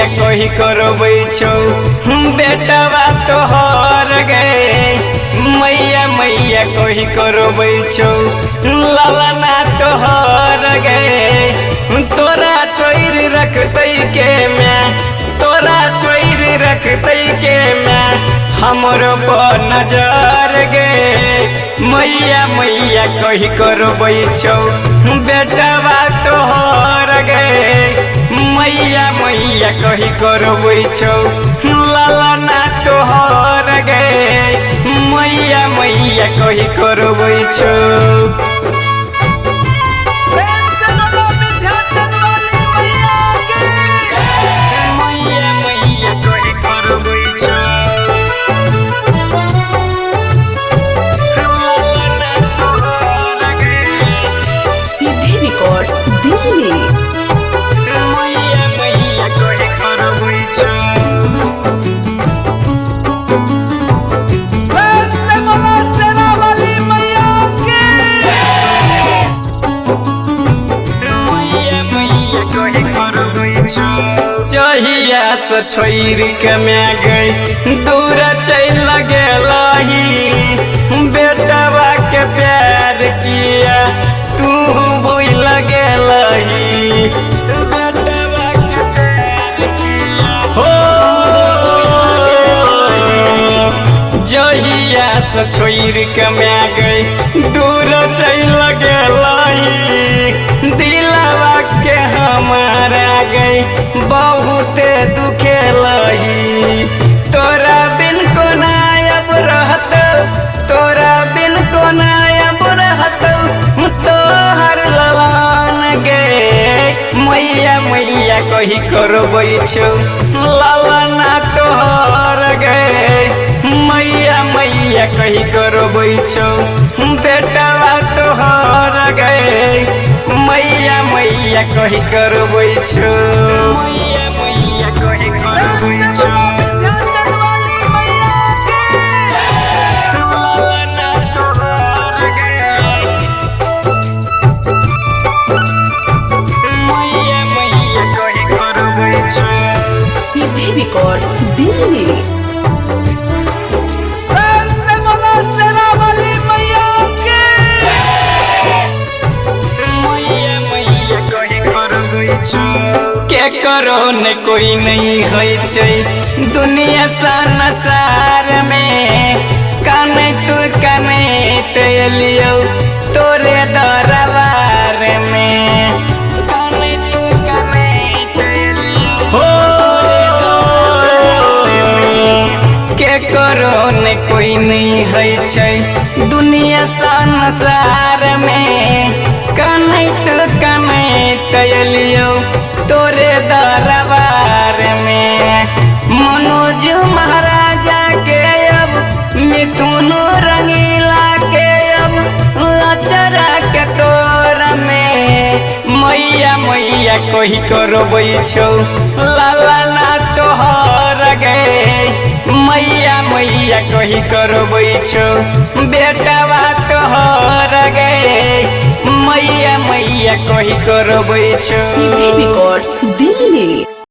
मैया कही करबै छौ बेटवा तोहर गे मैया मैया कही करबै छौ लालना तोहर गे तोरा छोड़ रखतै के मैं तोरा छोड़ रखतै के मैं हमरो पर नजर गे मैया मैया कही करबै छौ बेटवा तोहर गे मैया मैया कही करबै छौ लालना तोहर गे मैया मैया कही करबै छौ दिल्ली मैया मैया कही करबै छौ जहिया से छोड़ के मैं गई दूर चल गेलही बेटवा के प्यार किया तू भूल गेलही बेटवा के प्यार किया हो जहिया से छोड़ के मैं गई दूर चल गेलही दिलवा के हमारा गई बहुते दुखेलही तोरा बिन कोना अब रहत तोरा बिन कोना अब रहत तोहर ललन गे मैया मैया कही करबै छौ लालना तोहर गे मैया मैया कही करबै छौ बेटवा तोहर गे मैया मैया कही करबै छौ मैया मैया कही करबै छौ लालना तोहर गे मैया मैया कही करबै छौ सीधी रिकॉर्ड्स दिल्ली के करो ने कोई नहीं है छै दुनिया संसार में काने तू काने तेलियो तोरे दरबार में काने तू काने तेलियो हो के करो ने कोई नहीं है छै दुनिया संसार में काने तू काने तेलियो तोरे दरबार में मनोज महाराजा के अब मिथुन रंगीला के अब अचरा के तोर में मैया मैया कही करबै छौ लालना तोहर गे मैया मैया कही करबै छौ बेटवा तोहर गे मैया मैया कही करबै छौ सीधी रिकॉर्ड्स दिल्ली।